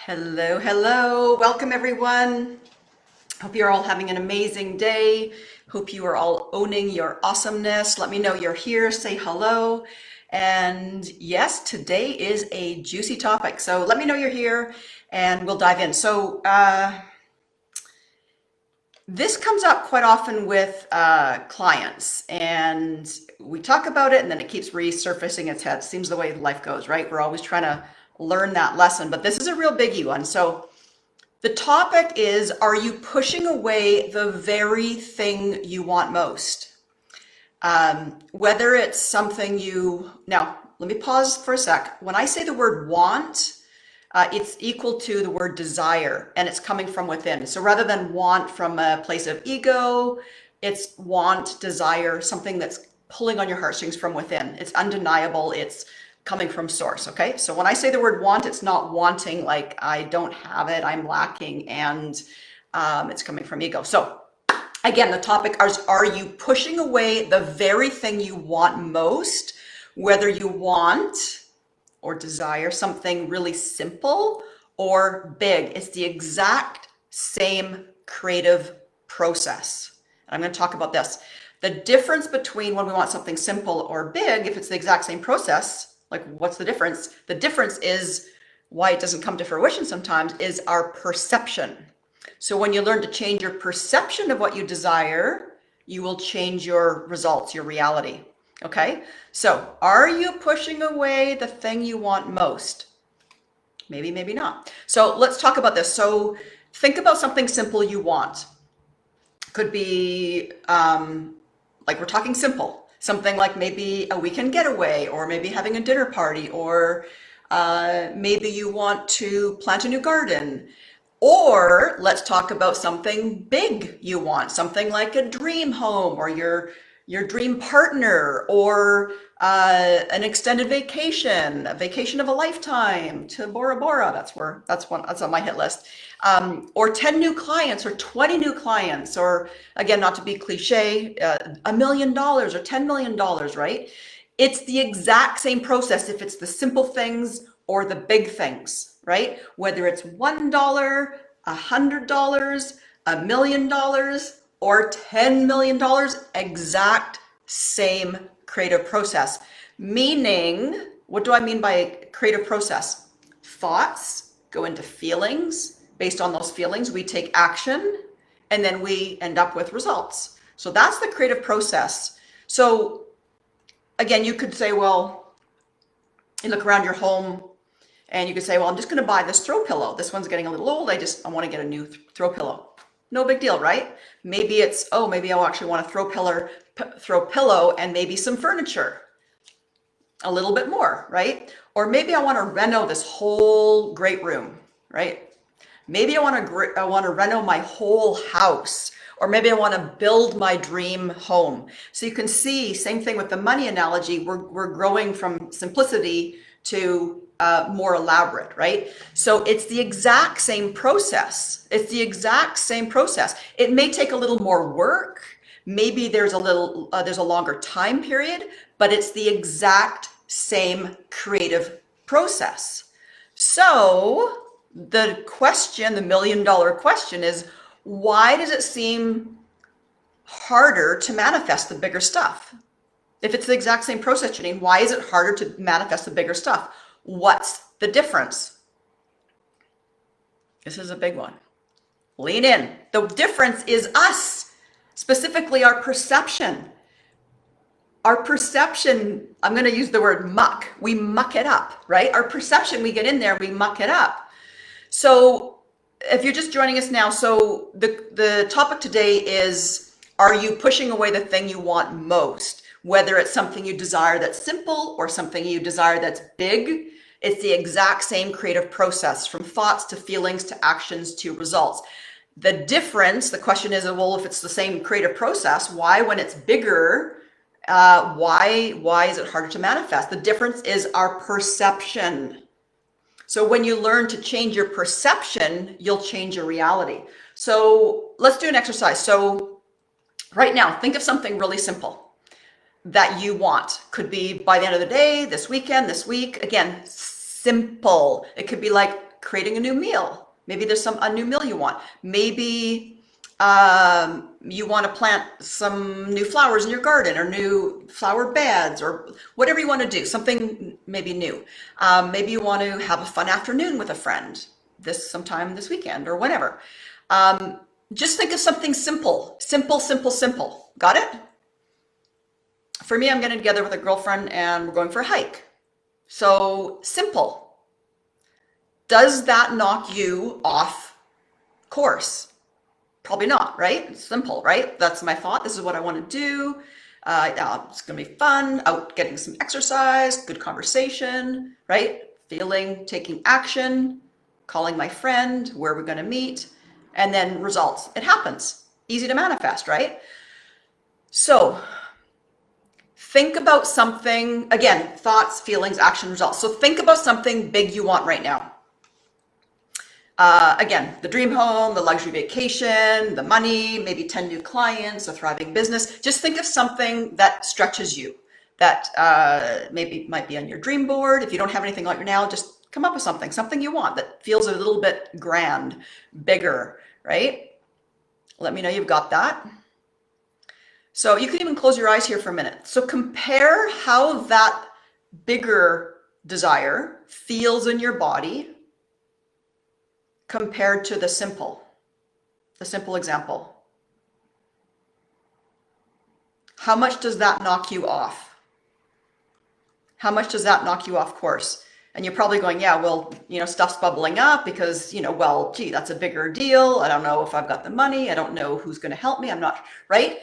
Hello, hello. Welcome, everyone. Hope you're all having an amazing day. Hope you are all owning your awesomeness. Let me know you're here. Say hello. And yes, today is a juicy topic. So let me know you're here and we'll dive in. This comes up quite often with clients, and we talk about it and then it keeps resurfacing its head. Seems the way life goes, right? We're always trying to learn that lesson, but this is a real biggie one. So the topic is, are you pushing away the very thing you want most? Whether it's something now let me pause for a sec. When I say the word want, it's equal to the word desire, and it's coming from within. So rather than want from a place of ego, it's want, desire, something that's pulling on your heartstrings from within. It's undeniable. It's coming from source. Okay. So when I say the word want, it's not wanting like I don't have it, I'm lacking, and it's coming from ego. So again, the topic is, are you pushing away the very thing you want most, whether you want or desire something really simple or big? It's the exact same creative process. And I'm going to talk about this. The difference between when we want something simple or big, if it's the exact same process, like what's the difference? The difference is why it doesn't come to fruition sometimes is our perception. So when you learn to change your perception of what you desire, you will change your results, your reality. Okay, so are you pushing away the thing you want most? Maybe, maybe not. So let's talk about this. So think about something simple you want. Could be like we're talking simple. Something like maybe a weekend getaway, or maybe having a dinner party, or maybe you want to plant a new garden. Or let's talk about something big you want, something like a dream home, or your dream partner, or an extended vacation, a vacation of a lifetime to Bora Bora. That's on my hit list. Or 10 new clients, or 20 new clients, or again, not to be cliche, $1 million or $10 million, right? It's the exact same process if it's the simple things or the big things, right? Whether it's $1, $100, $1 million, or $10 million, exact same creative process. Meaning, what do I mean by creative process? Thoughts go into feelings. Based on those feelings, we take action, and then we end up with results. So that's the creative process. So again, you could say, well, you look around your home and you could say, well, I'm just going to buy this throw pillow. This one's getting a little old. I want to get a new throw pillow. No big deal, right? Maybe it's, oh, maybe I actually want a throw pillow and maybe some furniture. A little bit more, right? Or maybe I want to reno this whole great room, right? Maybe I want to reno my whole house, or maybe I want to build my dream home. So you can see, same thing with the money analogy, we're growing from simplicity to more elaborate, right? So it's the exact same process. It's the exact same process. It may take a little more work. Maybe there's a longer time period, but it's the exact same creative process. So the million-dollar question is, why does it seem harder to manifest the bigger stuff? If it's the exact same process, Janine, why is it harder to manifest the bigger stuff? What's the difference? This is a big one. Lean in. The difference is us, specifically our perception. Our perception, I'm going to use the word muck. We muck it up, right? Our perception, we get in there, we muck it up. So if you're just joining us now, so the topic today is, are you pushing away the thing you want most? Whether it's something you desire that's simple or something you desire that's big, it's the exact same creative process, from thoughts to feelings to actions to results. The difference, the question is, well, if it's the same creative process, why, when it's bigger, why is it harder to manifest? The difference is our perception. So when you learn to change your perception, you'll change your reality. So let's do an exercise. So right now, think of something really simple that you want. Could be by the end of the day, this weekend, this week. Again, simple. It could be like creating a new meal. Maybe there's a new meal you want. Maybe you want to plant some new flowers in your garden, or new flower beds, or whatever you want to do, something maybe new. Maybe you want to have a fun afternoon with a friend sometime this weekend or whenever. Just think of something simple, simple, simple, simple. Got it? For me, I'm getting together with a girlfriend and we're going for a hike. So simple. Does that knock you off course? Probably not, right? It's simple, right? That's my thought. This is what I want to do. It's going to be fun, out getting some exercise, good conversation, right? Feeling, taking action, calling my friend, where we're going to meet, and then results. It happens. Easy to manifest, right? So think about something, again, thoughts, feelings, action, results. So think about something big you want right now. Again, the dream home, the luxury vacation, the money, maybe 10 new clients, a thriving business. Just think of something that stretches you, that maybe might be on your dream board. If you don't have anything like now, just come up with something you want that feels a little bit grand, bigger, right? Let me know you've got that. So you can even close your eyes here for a minute. So compare how that bigger desire feels in your body compared to the simple example. How much does that knock you off? How much does that knock you off course? And you're probably going, yeah, well, stuff's bubbling up because, well, gee, that's a bigger deal. I don't know if I've got the money. I don't know who's going to help me. I'm not, right?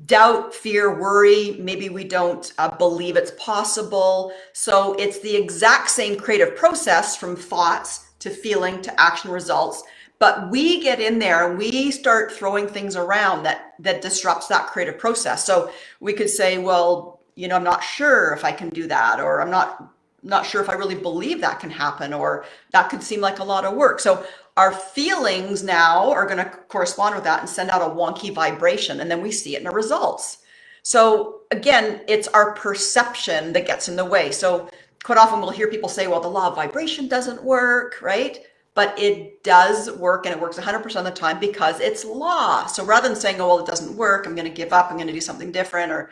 Doubt, fear, worry. Maybe we don't believe it's possible. So it's the exact same creative process from thoughts to feeling to action results. But we get in there and we start throwing things around that disrupts that creative process. So we could say, well, I'm not sure if I can do that, or I'm not sure if I really believe that can happen, or that could seem like a lot of work. So our feelings now are going to correspond with that and send out a wonky vibration, and then we see it in our results. So again, it's our perception that gets in the way. So quite often we'll hear people say, well, the law of vibration doesn't work, right? But it does work, and it works 100% of the time because it's law. So rather than saying, oh, well, it doesn't work, I'm going to give up, I'm going to do something different, or,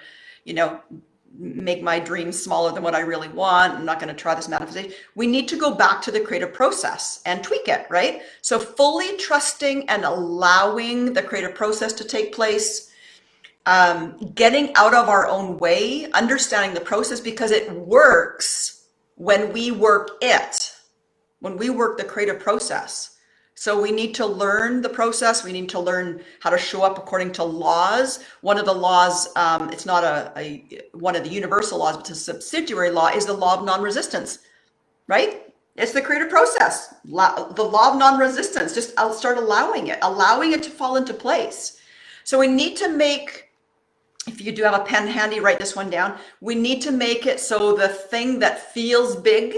make my dreams smaller than what I really want, I'm not going to try this manifestation. We need to go back to the creative process and tweak it, right? So fully trusting and allowing the creative process to take place, getting out of our own way, understanding the process, because it works when we work the creative process. So we need to learn the process. We need to learn how to show up according to laws. One of the laws, it's not one of the universal laws, but it's a subsidiary law, is the law of non-resistance, right? It's the creative process. The law of non-resistance. Just start allowing it to fall into place. So we need to make, if you do have a pen handy, write this one down. We need to make it so the thing that feels big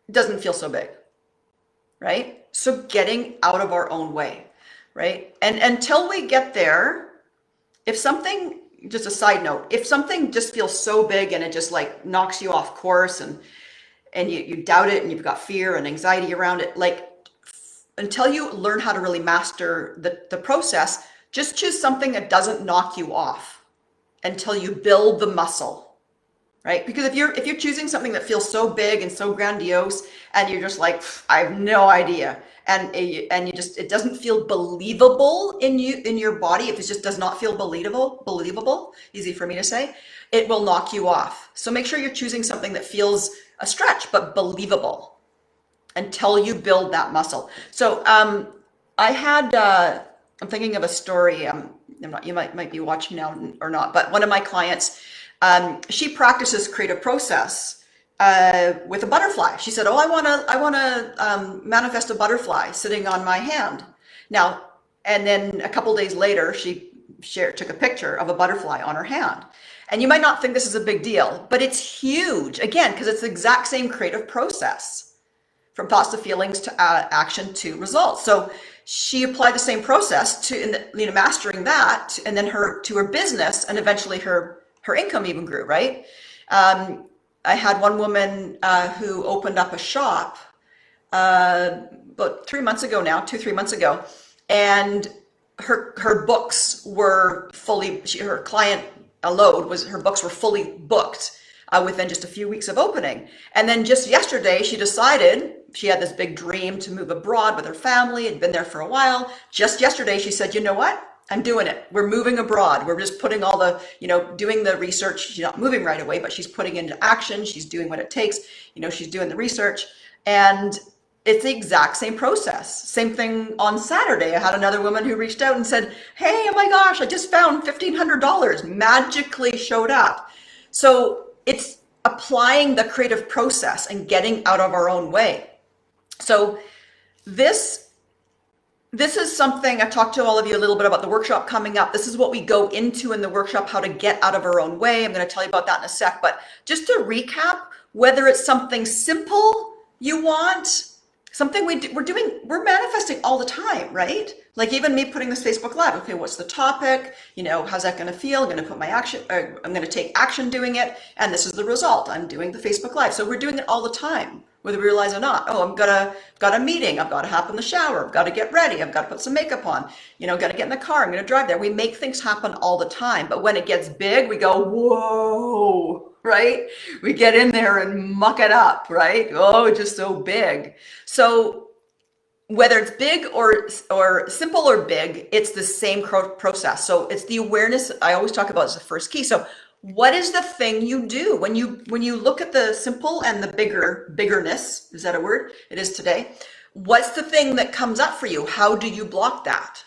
doesn't feel so big, right? So getting out of our own way, right? And until we get there, if something, just a side note, if something just feels so big and it just like knocks you off course, and you doubt it, and you've got fear and anxiety around it, like until you learn how to really master the process, just choose something that doesn't knock you off until you build the muscle, right? Because if you're choosing something that feels so big and so grandiose, and you're just like, I have no idea, and you just, it doesn't feel believable in your body. If it just does not feel believable, easy for me to say, it will knock you off. So make sure you're choosing something that feels a stretch but believable until you build that muscle. So I'm thinking of a story. You might be watching now or not, but one of my clients, she practices creative process with a butterfly. She said, "Oh, I want to manifest a butterfly sitting on my hand." Now, and then a couple days later, she took a picture of a butterfly on her hand. And you might not think this is a big deal, but it's huge, again, because it's the exact same creative process, from thoughts to feelings to action to results. So she applied the same process to, mastering that, and then to her business, and eventually her income even grew, right? I had one woman who opened up a shop about 3 months ago now, 2, 3 months ago, and her books were fully, her client load was, her books were fully booked within just a few weeks of opening. And then just yesterday, she decided she had this big dream to move abroad with her family, had been there for a while. Just yesterday, she said, you know what? I'm doing it. We're moving abroad. We're just putting all the, doing the research. She's not moving right away, but she's putting into action. She's doing what it takes. She's doing the research. And it's the exact same process. Same thing on Saturday. I had another woman who reached out and said, hey, oh my gosh, I just found $1,500, magically showed up. So it's applying the creative process and getting out of our own way. So this is something I've talked to all of you a little bit about the workshop coming up. This is what we go into in the workshop, how to get out of our own way. I'm going to tell you about that in a sec. But just to recap, whether it's something simple you want, something we're manifesting all the time, right? Like even me putting this Facebook Live. Okay, what's the topic? How's that going to feel? I'm going to put my action, I'm going to take action doing it. And this is the result. I'm doing the Facebook Live. So we're doing it all the time, whether we realize it or not. Oh, got a meeting. I've got to hop in the shower. I've got to get ready. I've got to put some makeup on. Got to get in the car. I'm going to drive there. We make things happen all the time. But when it gets big, we go, whoa, right? We get in there and muck it up, right? Oh, it's just so big. So whether it's big or simple or big, it's the same process. So it's the awareness I always talk about as the first key. So what is the thing you do when you look at the simple and the biggerness? Is that a word? It is today. What's the thing that comes up for you? How do you block that?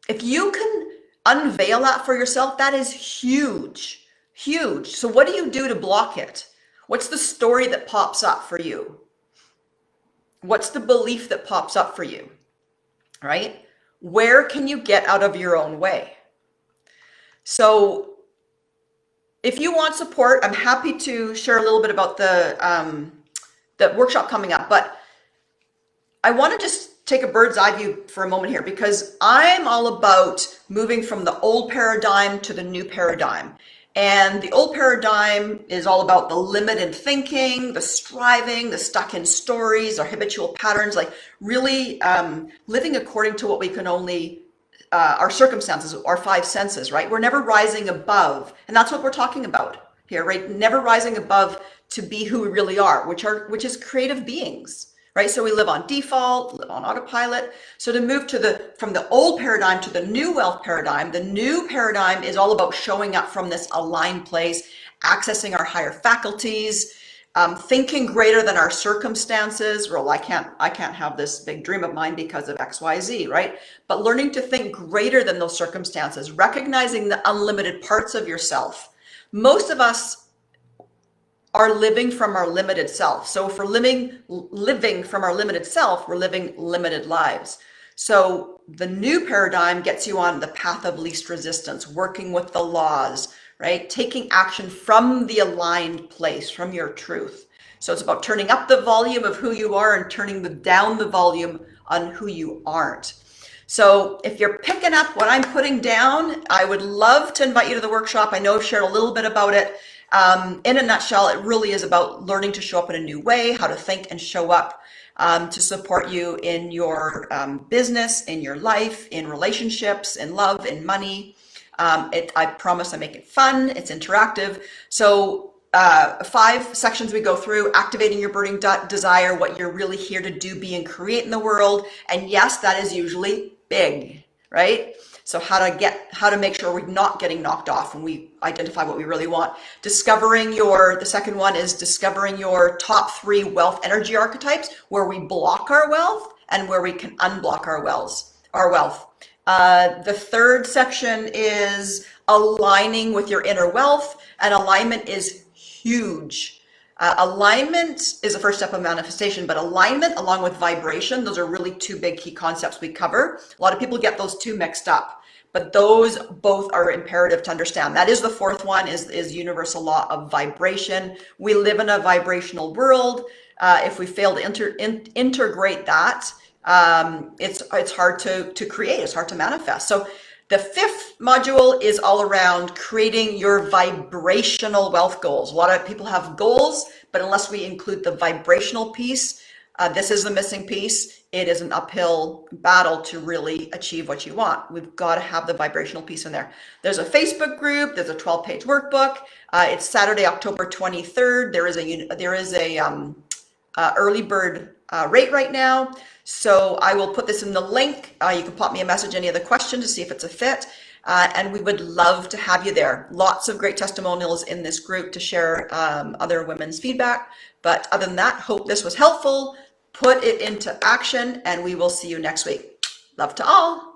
If you can unveil that for yourself, that is huge, huge. So what do you do to block it? What's the story that pops up for you? What's the belief that pops up for you, right? Where can you get out of your own way? So if you want support, I'm happy to share a little bit about the workshop coming up, but I want to just take a bird's eye view for a moment here, because I'm all about moving from the old paradigm to the new paradigm. And the old paradigm is all about the limited thinking, the striving, the stuck in stories, our habitual patterns, like really living according to what we can only, our circumstances, our five senses, right? We're never rising above. And that's what we're talking about here, right? Never rising above to be who we really are, which is creative beings. Right? So we live on default, live on autopilot. So to move from the old paradigm to the new wealth paradigm, the new paradigm is all about showing up from this aligned place, accessing our higher faculties, thinking greater than our circumstances. Well, I can't have this big dream of mine because of X, Y, Z, right? But learning to think greater than those circumstances, recognizing the unlimited parts of yourself. Most of us are living from our limited self. So if we're living from our limited self, we're living limited lives. So the new paradigm gets you on the path of least resistance, working with the laws, right? Taking action from the aligned place, from your truth. So it's about turning up the volume of who you are and turning down the volume on who you aren't. So if you're picking up what I'm putting down, I would love to invite you to the workshop. I know I've shared a little bit about it. In a nutshell, it really is about learning to show up in a new way, how to think and show up to support you in your business, in your life, in relationships, in love, in money. I promise I make it fun. It's interactive. So 5 sections we go through: activating your burning desire, what you're really here to do, be, and create in the world. And yes, that is usually big, right? So how to make sure we're not getting knocked off when we identify what we really want. The second one is discovering your top 3 wealth energy archetypes, where we block our wealth and where we can unblock our wealth. The third section is aligning with your inner wealth, and alignment is huge. Alignment is the first step of manifestation, but alignment along with vibration, those are really 2 big key concepts we cover. A lot of people get those 2 mixed up, but those both are imperative to understand. That is the fourth one, is universal law of vibration. We live in a vibrational world. If we fail to integrate that, it's hard to create, it's hard to manifest. So the 5th module is all around creating your vibrational wealth goals. A lot of people have goals, but unless we include the vibrational piece, This is the missing piece. It is an uphill battle to really achieve what you want. We've got to have the vibrational piece in there. There's a Facebook group. There's a 12-page workbook. It's Saturday, October 23rd. There is a early bird rate right now. So I will put this in the link. You can pop me a message, any other questions, to see if it's a fit. And we would love to have you there. Lots of great testimonials in this group to share other women's feedback. But other than that, hope this was helpful. Put it into action, and we will see you next week. Love to all.